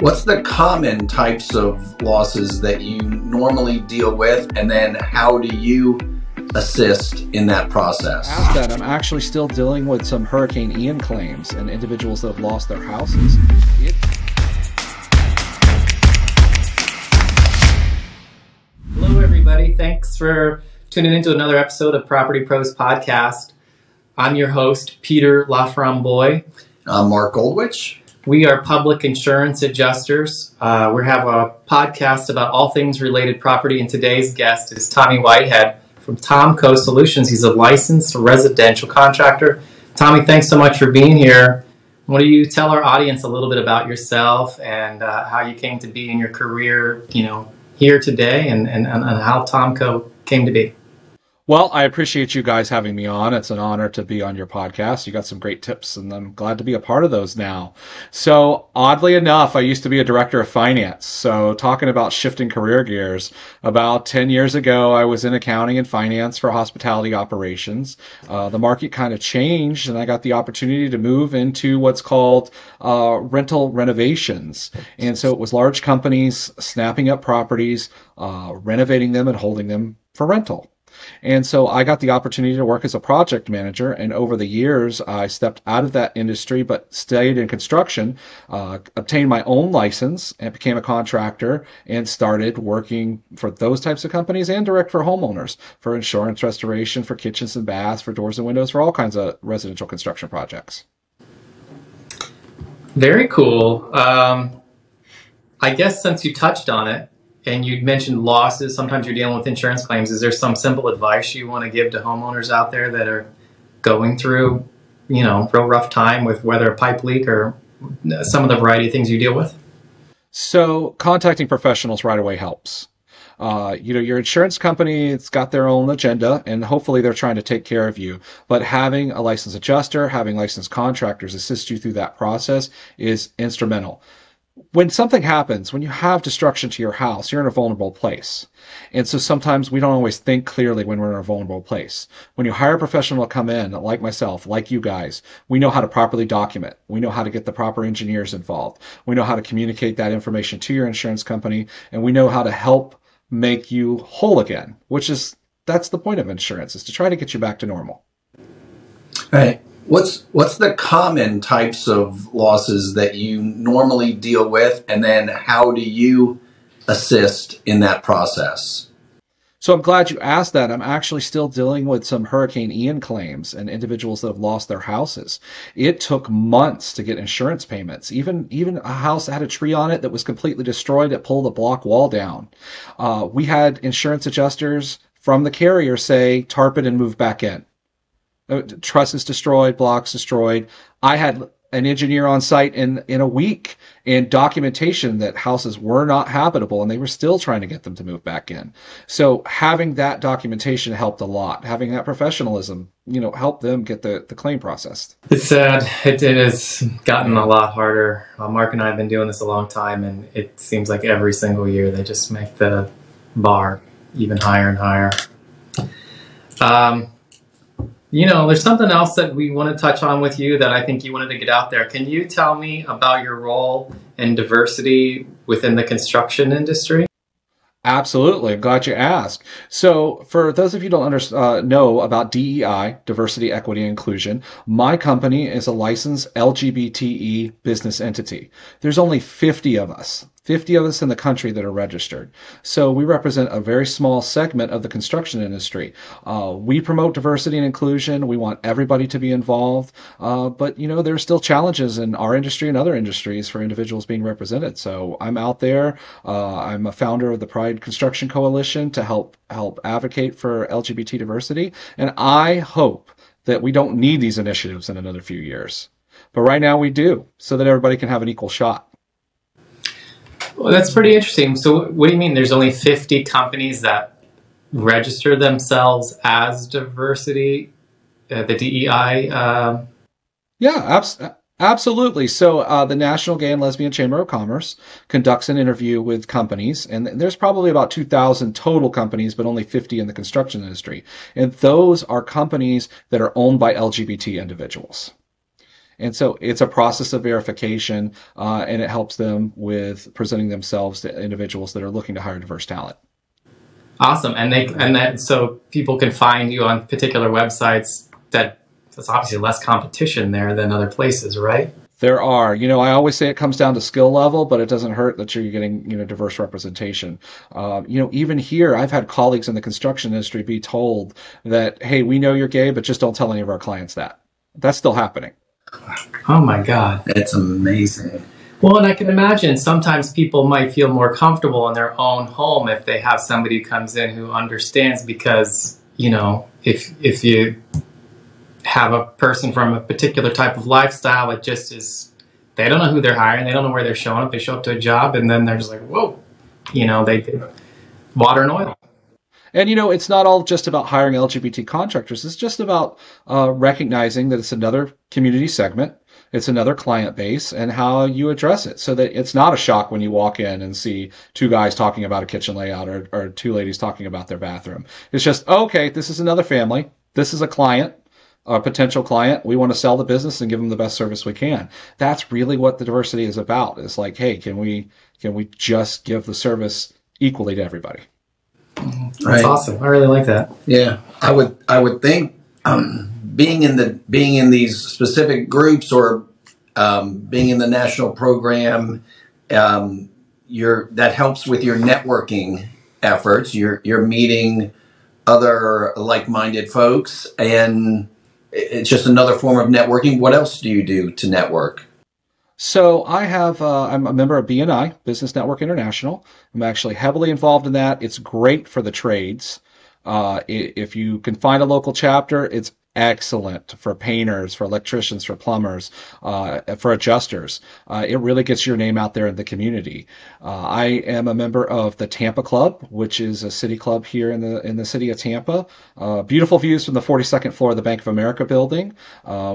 What's the common types of losses that you normally deal with, and then how do you assist in that process? Past that, I'm actually still dealing with some Hurricane Ian claims and individuals that have lost their houses. Hello, everybody. Thanks for tuning into another episode of Property Pros Podcast. I'm your host, Peter Laframboy. I'm Mark Goldwich. We are public insurance adjusters. We have a podcast about all things related property, and today's guest is Tommy Whitehead from Tomco Solutions. He's a licensed residential contractor. Tommy, thanks so much for being here. Why don't you tell our audience a little bit about yourself and how you came to be in your career, here today, and how Tomco came to be? Well, I appreciate you guys having me on. It's an honor to be on your podcast. You got some great tips, and I'm glad to be a part of those now. So, oddly enough, I used to be a director of finance. So, talking about shifting career gears, about 10 years ago, I was in accounting and finance for hospitality operations. The market kind of changed, and I got the opportunity to move into what's called rental renovations. And so, it was large companies snapping up properties, renovating them, and holding them for rental. And so I got the opportunity to work as a project manager, and over the years I stepped out of that industry but stayed in construction, obtained my own license and became a contractor and started working for those types of companies and direct for homeowners, for insurance restoration, for kitchens and baths, for doors and windows, for all kinds of residential construction projects. Very cool. I guess since you touched on it, and you mentioned losses, sometimes you're dealing with insurance claims. Is there some simple advice you want to give to homeowners out there that are going through, real rough time with whether a pipe leak or some of the variety of things you deal with? So contacting professionals right away helps. Your insurance company, it's got their own agenda, and hopefully they're trying to take care of you. But having a licensed adjuster, having licensed contractors assist you through that process is instrumental. When something happens, when you have destruction to your house, you're in a vulnerable place. And so sometimes we don't always think clearly when we're in a vulnerable place. When you hire a professional to come in, like myself, like you guys, we know how to properly document. We know how to get the proper engineers involved. We know how to communicate that information to your insurance company, and we know how to help make you whole again, that's the point of insurance, is to try to get you back to normal. All right. What's the common types of losses that you normally deal with, and then how do you assist in that process? So I'm glad you asked that. I'm actually still dealing with some Hurricane Ian claims and individuals that have lost their houses. It took months to get insurance payments. Even a house that had a tree on it that was completely destroyed, it pulled a block wall down. We had insurance adjusters from the carrier say, tarp it and move back in. Trusses destroyed, blocks destroyed. I had an engineer on site in a week and documentation that houses were not habitable, and they were still trying to get them to move back in. So having that documentation helped a lot. Having that professionalism, helped them get the claim processed. It's sad. It has gotten a lot harder. Mark and I have been doing this a long time, and it seems like every single year they just make the bar even higher and higher. There's something else that we want to touch on with you that I think you wanted to get out there. Can you tell me about your role in diversity within the construction industry? Absolutely. I'm glad you asked. So for those of you who don't know about DEI, Diversity, Equity, and Inclusion, my company is a licensed LGBTE business entity. There's only 50 of us in the country that are registered. So we represent a very small segment of the construction industry. We promote diversity and inclusion. We want everybody to be involved. But there are still challenges in our industry and other industries for individuals being represented. So I'm out there. I'm a founder of the Pride Construction Coalition to help advocate for LGBT diversity. And I hope that we don't need these initiatives in another few years. But right now we do, so that everybody can have an equal shot. Well, that's pretty interesting. So what do you mean there's only 50 companies that register themselves as diversity, the DEI? Yeah, absolutely. So the National Gay and Lesbian Chamber of Commerce conducts an interview with companies, and there's probably about 2,000 total companies, but only 50 in the construction industry. And those are companies that are owned by LGBT individuals. And so it's a process of verification, and it helps them with presenting themselves to individuals that are looking to hire diverse talent. Awesome. So people can find you on particular websites that there's obviously less competition there than other places, right? There are. I always say it comes down to skill level, but it doesn't hurt that you're getting, diverse representation. Even here, I've had colleagues in the construction industry be told that, hey, we know you're gay, but just don't tell any of our clients that. That's still happening. Oh my God. It's amazing. Well, and I can imagine sometimes people might feel more comfortable in their own home if they have somebody who comes in who understands, because, if you have a person from a particular type of lifestyle, it just is, they don't know who they're hiring, they don't know where they're showing up, they show up to a job and then they're just like, whoa, they water and oil. And, it's not all just about hiring LGBT contractors. It's just about recognizing that it's another community segment, it's another client base, and how you address it so that it's not a shock when you walk in and see two guys talking about a kitchen layout or two ladies talking about their bathroom. It's just, okay, this is another family, this is a client, a potential client. We want to sell the business and give them the best service we can. That's really what the diversity is about. It's like, hey, can we just give the service equally to everybody? That's awesome. I really like that. Yeah, I would think being in these specific groups or being in the national program, that helps with your networking efforts. You're meeting other like-minded folks, and it's just another form of networking. What else do you do to network? So I'm a member of BNI, Business Network International. I'm actually heavily involved in that. It's great for the trades. If you can find a local chapter, it's excellent for painters, for electricians, for plumbers, for adjusters. It really gets your name out there in the community. I am a member of the Tampa-Club, which is a city club here in the city of Tampa. Beautiful views from the 42nd floor of the Bank of America building,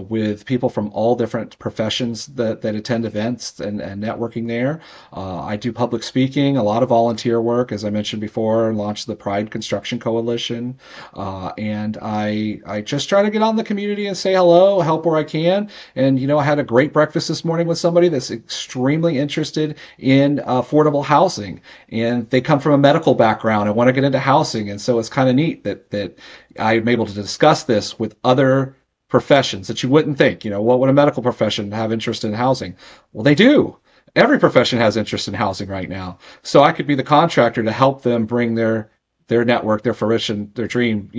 with people from all different professions that attend events and networking there. I do public speaking, a lot of volunteer work, as I mentioned before, launched the Pride Construction Coalition, and I just try to get on the community and say hello, help where I can. And, I had a great breakfast this morning with somebody that's extremely interested in affordable housing. And they come from a medical background and want to get into housing. And so it's kind of neat that I'm able to discuss this with other professions that you wouldn't think. What would a medical profession have interest in housing? Well, they do. Every profession has interest in housing right now. So I could be the contractor to help them bring their network, their fruition, their dream,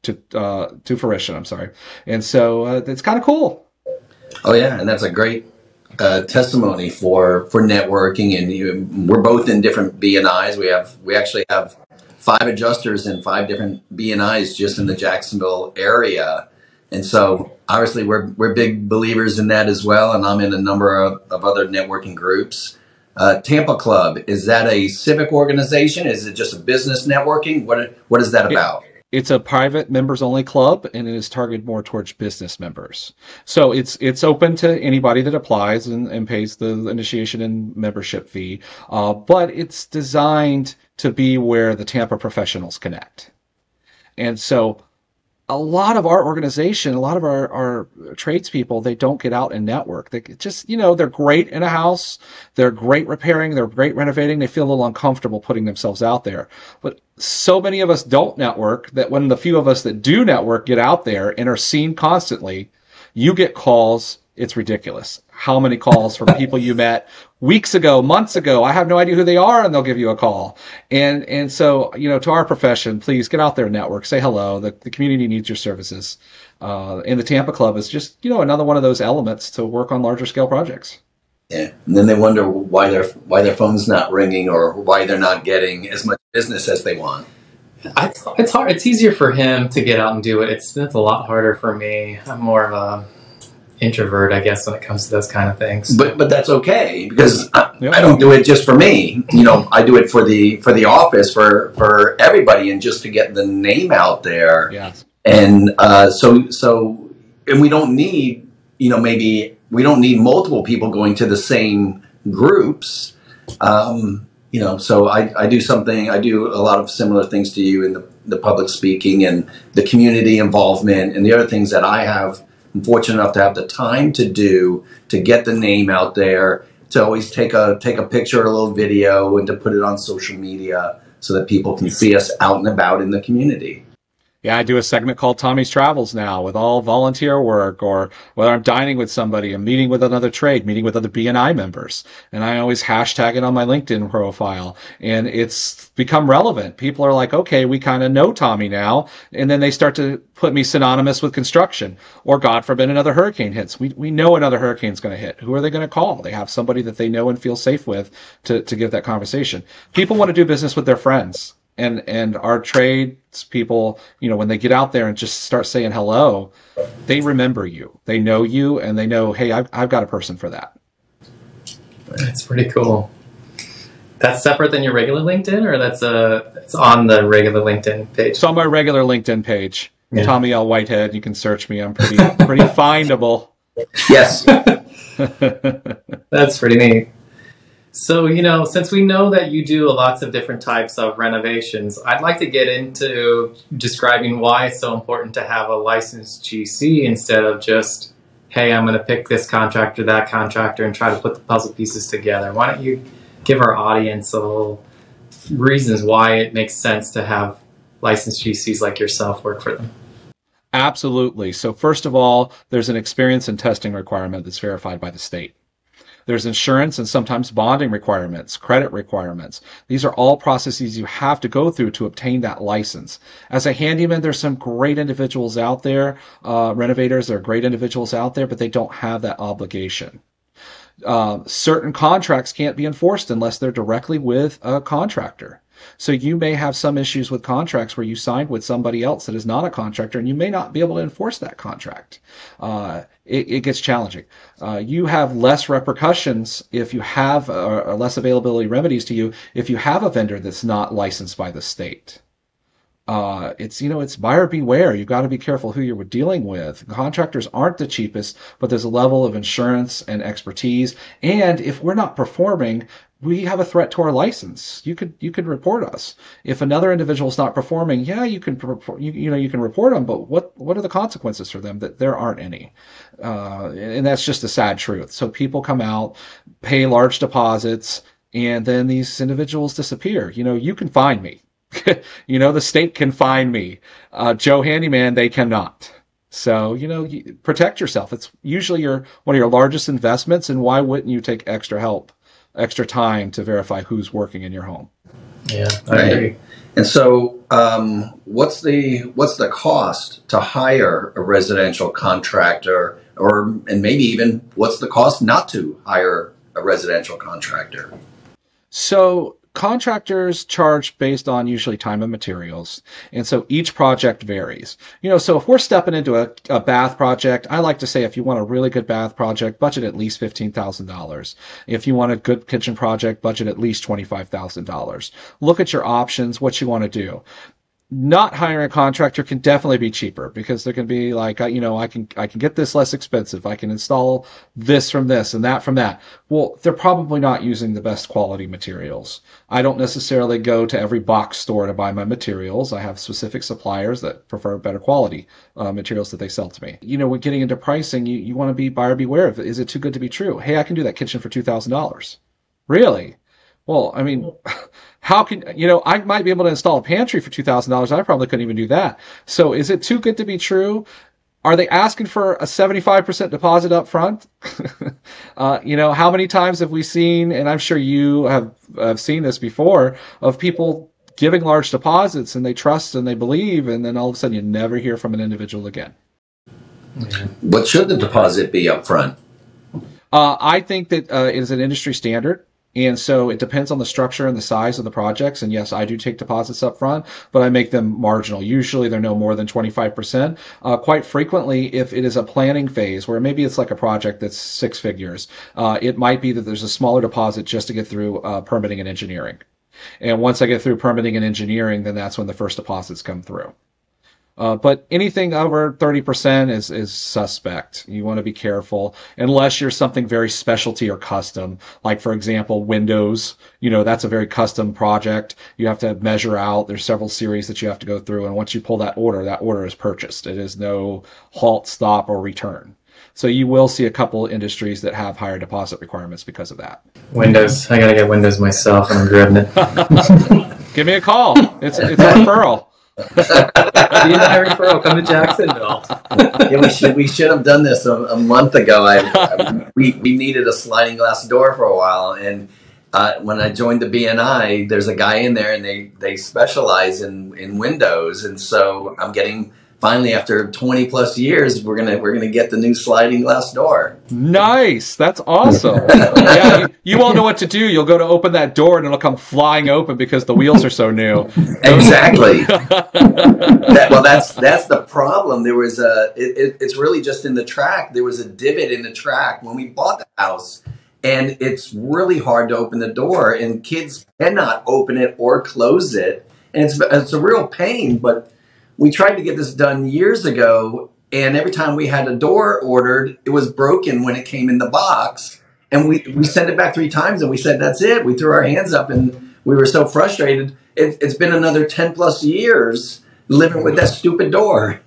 to fruition. I'm sorry. And so it's kind of cool. Oh yeah. And that's a great testimony for networking. And we're both in different BNIs. We actually have 5 adjusters in 5 different BNIs just in the Jacksonville area. And so obviously we're big believers in that as well. And I'm in a number of other networking groups. Tampa-Club, is that a civic organization? Is it just a business networking? What is that about? It's a private members-only club, and it is targeted more towards business members. So it's open to anybody that applies and pays the initiation and membership fee, but it's designed to be where the Tampa professionals connect. And so a lot of our organization, a lot of our tradespeople, they don't get out and network. They just, they're great in a house. They're great repairing. They're great renovating. They feel a little uncomfortable putting themselves out there. But so many of us don't network that when the few of us that do network get out there and are seen constantly, you get calls. It's ridiculous. How many calls from people you met weeks ago, months ago? I have no idea who they are, and they'll give you a call. And so, to our profession, please get out there and network. Say hello. The community needs your services. And the Tampa-Club is just, another one of those elements to work on larger scale projects. Yeah, and then they wonder why their phone's not ringing or why they're not getting as much business as they want. It's hard. It's easier for him to get out and do it. It's a lot harder for me. I'm more of a introvert, I guess, when it comes to those kind of things. But that's okay, because I don't do it just for me. I do it for the office, for everybody, and just to get the name out there. Yes. And so and we don't need maybe we don't need multiple people going to the same groups. So I do a lot of similar things to you in the public speaking and the community involvement and the other things that I have I'm fortunate enough to have the time to get the name out there, to always take a picture or a little video and to put it on social media so that people can see us out and about in the community. Yeah, I do a segment called Tommy's Travels now with all volunteer work, or whether I'm dining with somebody, I'm meeting with another trade, meeting with other BNI members. And I always hashtag it on my LinkedIn profile. And it's become relevant. People are like, okay, we kind of know Tommy now. And then they start to put me synonymous with construction. Or God forbid another hurricane hits. We know another hurricane's going to hit. Who are they going to call? They have somebody that they know and feel safe with to give that conversation. People want to do business with their friends. And our trades people, when they get out there and just start saying hello, they remember you. They know you, and they know, hey, I've got a person for that. That's pretty cool. That's separate than your regular LinkedIn, or it's on the regular LinkedIn page? It's on my regular LinkedIn page. Yeah. Tommy L. Whitehead. You can search me. I'm pretty findable. Yes. That's pretty neat. So, since we know that you do lots of different types of renovations, I'd like to get into describing why it's so important to have a licensed GC instead of just, hey, I'm going to pick this contractor, that contractor, and try to put the puzzle pieces together. Why don't you give our audience a little reasons why it makes sense to have licensed GCs like yourself work for them? Absolutely. So first of all, there's an experience and testing requirement that's verified by the state. There's insurance and sometimes bonding requirements, credit requirements. These are all processes you have to go through to obtain that license. As a handyman, there's some great individuals out there, renovators, there are great individuals out there, but they don't have that obligation. Certain contracts can't be enforced unless they're directly with a contractor. So you may have some issues with contracts where you signed with somebody else that is not a contractor, and you may not be able to enforce that contract. It gets challenging. You have less repercussions if you have, or less availability remedies to you if you have a vendor that's not licensed by the state. It's buyer beware. You've got to be careful who you're dealing with. Contractors aren't the cheapest, but there's a level of insurance and expertise. And if we're not performing, we have a threat to our license. You could report us. If another individual is not performing, yeah, you can report them, but what are the consequences for them? That there aren't any. And that's just the sad truth. So people come out, pay large deposits, and then these individuals disappear. You can find me. The state can find me. Joe Handyman, they cannot. So, protect yourself. It's usually one of your largest investments, and why wouldn't you take extra time to verify who's working in your home? Yeah, I agree. And so, what's the cost to hire a residential contractor, and maybe even what's the cost not to hire a residential contractor? So contractors charge based on usually time and materials. And so each project varies. So if we're stepping into a bath project, I like to say if you want a really good bath project, budget at least $15,000. If you want a good kitchen project, budget at least $25,000. Look at your options, what you want to do. Not hiring a contractor can definitely be cheaper because they're going to be like, I can get this less expensive. I can install this from this and that from that. Well, they're probably not using the best quality materials. I don't necessarily go to every box store to buy my materials. I have specific suppliers that prefer better quality materials that they sell to me. When getting into pricing, you want to be buyer beware of it. Is it too good to be true? Hey, I can do that kitchen for $2,000. Really? Well, I mean, how can, I might be able to install a pantry for $2,000. I probably couldn't even do that. So is it too good to be true? Are they asking for a 75% deposit up front? How many times have we seen, and I'm sure you have seen this before, of people giving large deposits and they trust and they believe, and then all of a sudden you never hear from an individual again. What should the deposit be up front? I think that it is an industry standard. And so it depends on the structure and the size of the projects. And yes, I do take deposits up front, but I make them marginal. Usually they're no more than 25%. Quite frequently, if it is a planning phase where maybe it's like a project that's 6 figures, it might be that there's a smaller deposit just to get through permitting and engineering. And once I get through permitting and engineering, then that's when the first deposits come through. But anything over 30% is suspect. You want to be careful unless you're something very specialty or custom. Like, for example, windows, that's a very custom project. You have to measure out. There's several series that you have to go through. And once you pull that order is purchased. It is no halt, stop, or return. So you will see a couple industries that have higher deposit requirements because of that. Windows. I got to get windows myself, and I'm dreading it. Give me a call. It's a referral. B&I referral, come to Jacksonville. Yeah, we should have done this a month ago. We needed a sliding glass door for a while, and when I joined the BNI, there's a guy in there, and they specialize in windows, and so I'm getting. Finally, after 20 plus years, we're gonna get the new sliding glass door. Nice, that's awesome. Yeah, you won't know what to do. You'll go to open that door and it'll come flying open because the wheels are so new. Exactly. That's the problem. There was it's really just in the track. There was a divot in the track when we bought the house, and it's really hard to open the door, and kids cannot open it or close it, and it's a real pain, but. We tried to get this done years ago, and every time we had a door ordered, it was broken when it came in the box. And we sent it back 3 times, and we said, that's it. We threw our hands up, and we were so frustrated. It's been another 10 plus years living with that stupid door.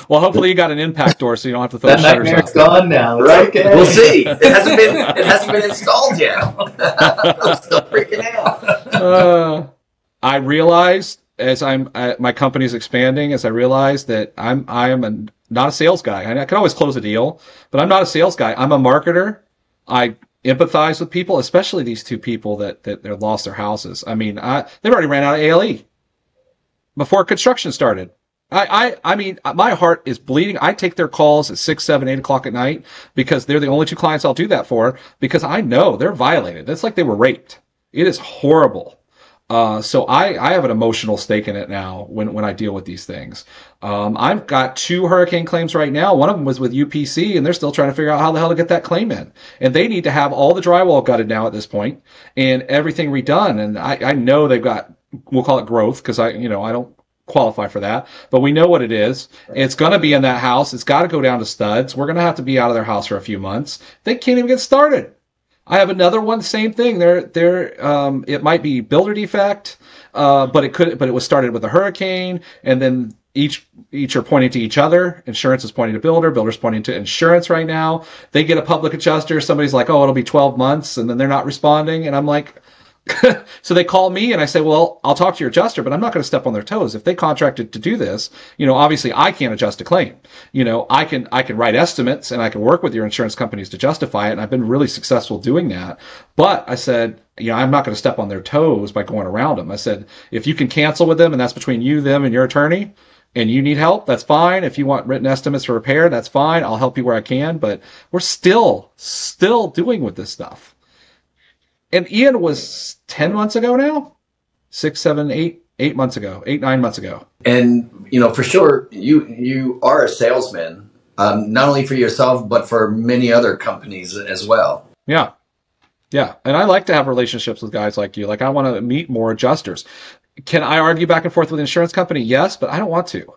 Well, hopefully you got an impact door, so you don't have to throw that the shutters nightmare's up. gone now. It's right? Okay. We'll see. It hasn't been installed yet. I'm still freaking out. I realized as my company's expanding, as I realized that I am not a sales guy. I can always close a deal, but I'm not a sales guy. I'm a marketer. I empathize with people, especially these 2 people that they lost their houses. I mean, they've already ran out of ALE before construction started. I mean, my heart is bleeding. I take their calls at 6, 7, 8 o'clock at night because they're the only 2 clients I'll do that for, because I know they're violated. It's like they were raped. It is horrible. So I have an emotional stake in it now when I deal with these things. I've got 2 hurricane claims right now. One of them was with UPC, and they're still trying to figure out how the hell to get that claim in. And they need to have all the drywall gutted now at this point and everything redone. And I know they've got, we'll call it growth, because I don't qualify for that, but we know what it is. It's going to be in that house. It's got to go down to studs. We're going to have to be out of their house for a few months. They can't even get started. I have another one, same thing. It might be builder defect, but it was started with a hurricane, and then each are pointing to each other. Insurance is pointing to builder's pointing to insurance right now. They get a public adjuster. Somebody's like, oh, it'll be 12 months, and then they're not responding. And I'm like, so they call me and I say, well, I'll talk to your adjuster, but I'm not going to step on their toes. If they contracted to do this, obviously I can't adjust a claim. I can write estimates and I can work with your insurance companies to justify it. And I've been really successful doing that. But I said, I'm not going to step on their toes by going around them. I said, if you can cancel with them and that's between you, them, and your attorney, and you need help, that's fine. If you want written estimates for repair, that's fine. I'll help you where I can. But we're still doing with this stuff. And Ian was 10 months ago now? 6, 7, 8 months ago. 8, 9 months ago. And, for sure, you are a salesman, not only for yourself, but for many other companies as well. Yeah. Yeah. And I like to have relationships with guys like you. Like, I want to meet more adjusters. Can I argue back and forth with an insurance company? Yes, but I don't want to.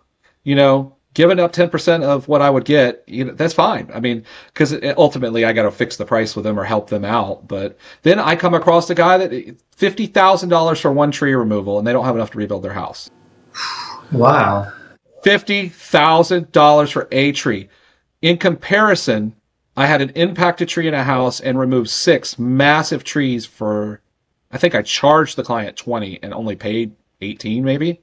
Giving up 10% of what I would get, that's fine. I mean, because ultimately I got to fix the price with them or help them out. But then I come across a guy that $50,000 for one tree removal, and they don't have enough to rebuild their house. Wow. $50,000 for a tree. In comparison, I had an impacted tree in a house and removed 6 massive trees for, I think I charged the client 20 and only paid 18 maybe.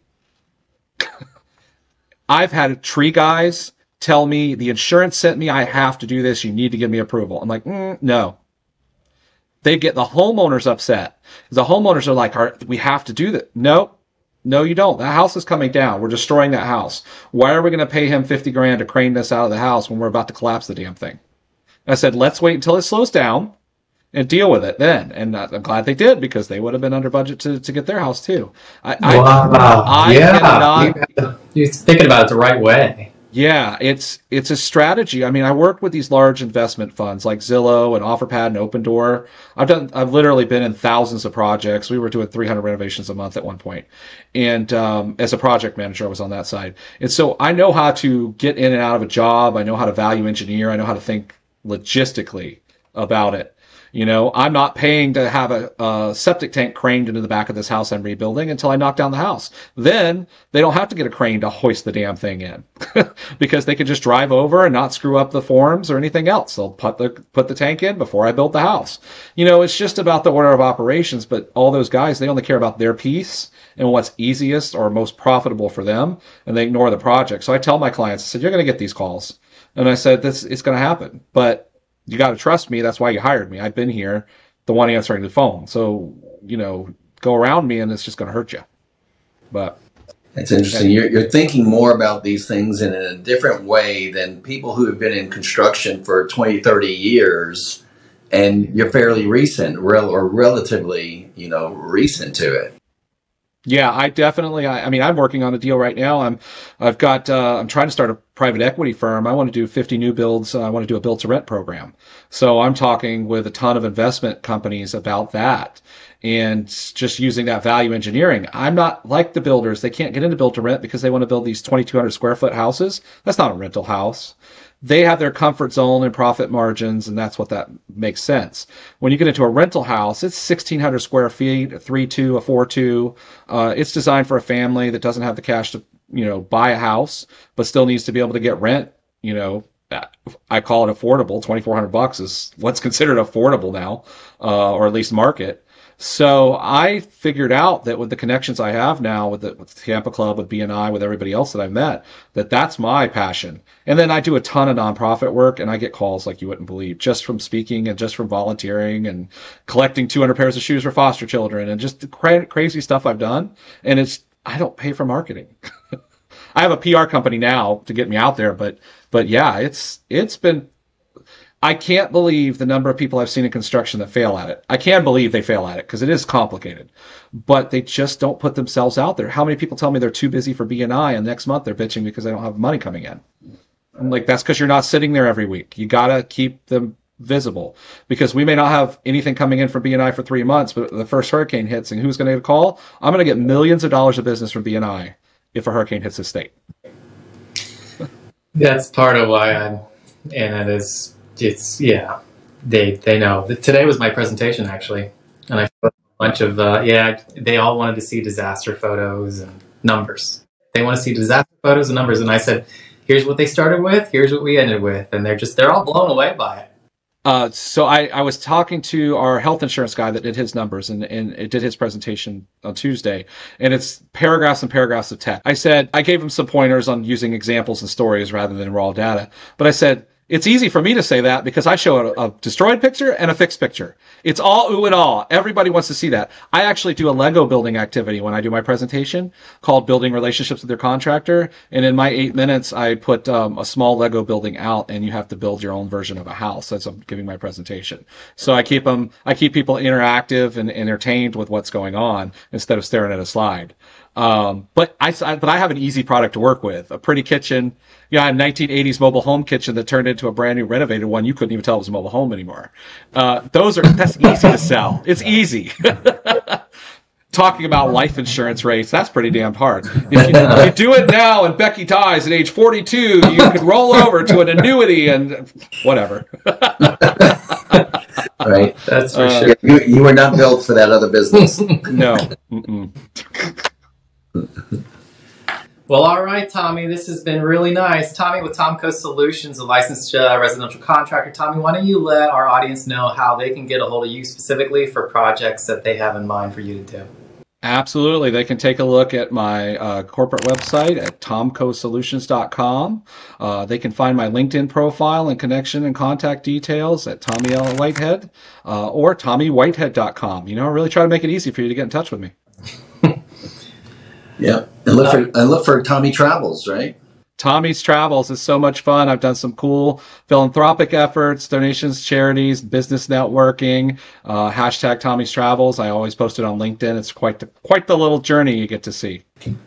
I've had tree guys tell me, the insurance sent me, I have to do this, you need to give me approval. I'm like, no. They get the homeowners upset. The homeowners are like, we have to do that. No, you don't. That house is coming down. We're destroying that house. Why are we going to pay him $50,000 to crane this out of the house when we're about to collapse the damn thing? I said, let's wait until it slows down and deal with it then. And I'm glad they did, because they would have been under budget to get their house too. Wow. You're thinking about it the right way. Yeah, it's a strategy. I mean, I worked with these large investment funds like Zillow and OfferPad and Open Door. I've literally been in thousands of projects. We were doing 300 renovations a month at one point. And as a project manager, I was on that side. And so I know how to get in and out of a job. I know how to value engineer. I know how to think logistically about it. You know, I'm not paying to have a septic tank craned into the back of this house I'm rebuilding until I knock down the house. Then they don't have to get a crane to hoist the damn thing in because they can just drive over and not screw up the forms or anything else. They'll put the tank in before I build the house. You know, it's just about the order of operations, but all those guys, they only care about their piece and what's easiest or most profitable for them, and they ignore the project. So I tell my clients, I said, you're going to get these calls. And I said, it's going to happen. But you got to trust me. That's why you hired me. I've been here, the one answering the phone. So, you know, go around me and it's just going to hurt you. But it's interesting. You're thinking more about these things in a different way than people who have been in construction for 20, 30 years, and you're fairly recent, or relatively, you know, recent to it. yeah, I mean, I'm working on a deal right now. I'm trying to start a private equity firm. I want to do 50 new builds. I want to do a build to rent program. So I'm talking with a ton of investment companies about that and just using that value engineering. I'm not like the builders. They can't get into build to rent because they want to build these 2,200 square foot houses. That's not a rental house. They have their comfort zone and profit margins, and that's what that makes sense. When you get into a rental house, it's 1,600 square feet, a 3-2, a 4-2. It's designed for a family that doesn't have the cash to, you know, buy a house, but still needs to be able to get rent. You know, I call it affordable. $2,400 is what's considered affordable now, or at least market. So I figured out that with the connections I have now with the Tampa-Club, with BNI, with everybody else that I've met, that's my passion. And then I do a ton of nonprofit work, and I get calls like you wouldn't believe, just from speaking and just from volunteering and collecting 200 pairs of shoes for foster children and just the crazy stuff I've done. And I don't pay for marketing. I have a PR company now to get me out there, but yeah, it's been. I can't believe the number of people I've seen in construction that fail at it. I can believe they fail at it because it is complicated, but they just don't put themselves out there. How many people tell me they're too busy for BNI and next month they're bitching because they don't have money coming in? I'm like, that's because you're not sitting there every week. You got to keep them visible because we may not have anything coming in from BNI for 3 months, but the first hurricane hits and who's going to get a call? I'm going to get millions of dollars of business from BNI if a hurricane hits the state. That's part of why I'm, and it is. Yeah, they know. Today was my presentation actually, and I showed a bunch of they all wanted to see disaster photos and numbers. They want to see disaster photos and numbers, and I said, here's what they started with, here's what we ended with, and they're all blown away by it. So I was talking to our health insurance guy that did his numbers and it did his presentation on Tuesday, and it's paragraphs and paragraphs of text. I gave him some pointers on using examples and stories rather than raw data, but I said, it's easy for me to say that because I show a destroyed picture and a fixed picture. It's all ooh and all. Everybody wants to see that. I actually do a Lego building activity when I do my presentation called Building Relationships with Your Contractor. And in my 8 minutes, I put a small Lego building out, and you have to build your own version of a house as I'm giving my presentation. So I keep people interactive and entertained with what's going on instead of staring at a slide. But I have an easy product to work with. A pretty kitchen. Yeah, a 1980s mobile home kitchen that turned into a brand new renovated one. You couldn't even tell it was a mobile home anymore. That's easy to sell. It's easy. Talking about life insurance rates, that's pretty damn hard. If you do it now and Becky dies at age 42, you can roll over to an annuity and whatever. Right. That's for sure. You were not built for that other business. No. Mm-mm. Well, all right, Tommy, this has been really nice. Tommy with Tomco Solutions, a licensed residential contractor. Tommy, why don't you let our audience know how they can get a hold of you specifically for projects that they have in mind for you to do? Absolutely. They can take a look at my corporate website at tomcosolutions.com. They can find my LinkedIn profile and connection and contact details at Tommy L. Whitehead or TommyWhitehead.com. You know, I really try to make it easy for you to get in touch with me. Yeah, and look for Tommy Travels, right? Tommy's Travels is so much fun. I've done some cool philanthropic efforts, donations, charities, business networking, hashtag Tommy's Travels. I always post it on LinkedIn. It's quite the little journey you get to see.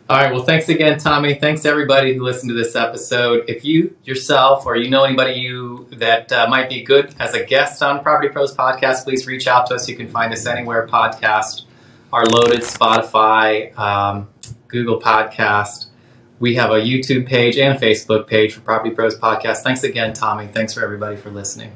All right. Well, thanks again, Tommy. Thanks to everybody who listened to this episode. If you yourself or you know anybody that might be good as a guest on Property Pros Podcast, please reach out to us. You can find us anywhere podcasts are loaded, Spotify, Google Podcast. We have a YouTube page and a Facebook page for Property Pros Podcast. Thanks again, Tommy. Thanks for everybody for listening.